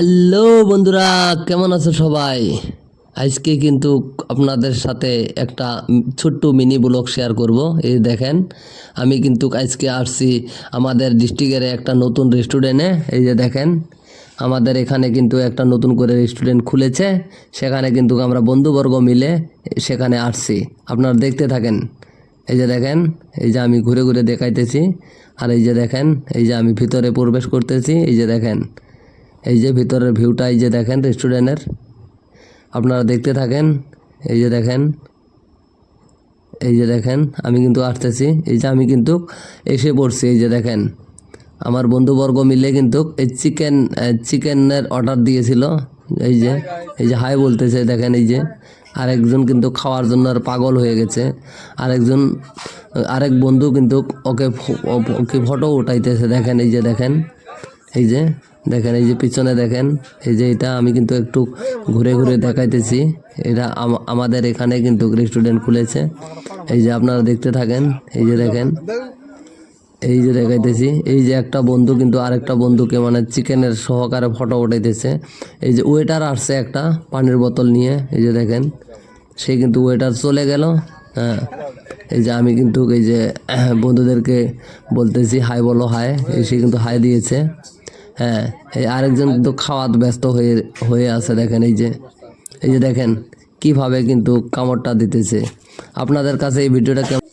Hello বন্ধুরা, কেমন আছো সবাই? আজকে কিন্তু আপনাদের সাথে একটা ছোট্ট মিনি ব্লগ শেয়ার করব। এই দেখেন, আমি কিন্তু আজকে আসছি আমাদের ডিস্ট্রিক্টের একটা নতুন রেস্টুরেন্টে। এই যে দেখেন, আমাদের এখানে কিন্তু একটা নতুন করে রেস্টুরেন্ট খুলেছে। সেখানে কিন্তু আমরা বন্ধুবর্গ মিলে সেখানে আসছি। আপনারা দেখতে থাকেন। এই যে দেখেন, এই যে আমি ঘুরে ঘুরে দেখাইতেছি। আর এই যে দেখেন, এই যে আমি ভিতরে প্রবেশ করতেছি। এই যে দেখেন, এই যে ভিতরের ভিউটা এই যে দেখেন রেস্টুরেন্টের, আপনারা দেখতে থাকেন। এই যে দেখেন, এই যে দেখেন, আমি কিন্তু আসতেছি। এই যে আমি কিন্তু এসে পড়ছি। এই যে দেখেন, আমার বন্ধুবর্গ মিলে কিন্তু এই চিকেনের অর্ডার দিয়েছিল। এই যে, এই যে হাই বলতেছে দেখেন। এই যে আরেকজন কিন্তু খাওয়ার জন্য আর পাগল হয়ে গেছে। আরেক বন্ধু কিন্তু ওকে ফটো উঠাইতেছে দেখেন। এই যে দেখেন, এই যে দেখেন, এই যে পিছনে দেখেন, এই যে এটা আমি কিন্তু একটু ঘুরে ঘুরে দেখাইতেছি। এটা আমাদের এখানে কিন্তু রেস্টুরেন্ট খুলেছে। এই যে আপনারা দেখতে থাকেন। এই যে দেখেন, এই যে দেখাইতেছি। এই যে একটা বন্ধু কিন্তু আরেকটা বন্ধুকে মানে চিকেনের সহকারে ফটো উঠাইতেছে। এই যে ওয়েটার আসছে একটা পানির বোতল নিয়ে। এই যে দেখেন, সে কিন্তু ওয়েটার চলে গেল। হ্যাঁ, এই যে আমি কিন্তু এই যে বন্ধুদেরকে বলতেছি হাই বলো হাই, সে কিন্তু হাই দিয়েছে। হ্যাঁ, এই আরেকজন কিন্তু খাওয়াতে ব্যস্ত হয়ে হয়ে আছে দেখেন। এই যে দেখেন কিভাবে কিন্তু কামড়টা দিতেছে। আপনাদের কাছে এই ভিডিওটা কেমন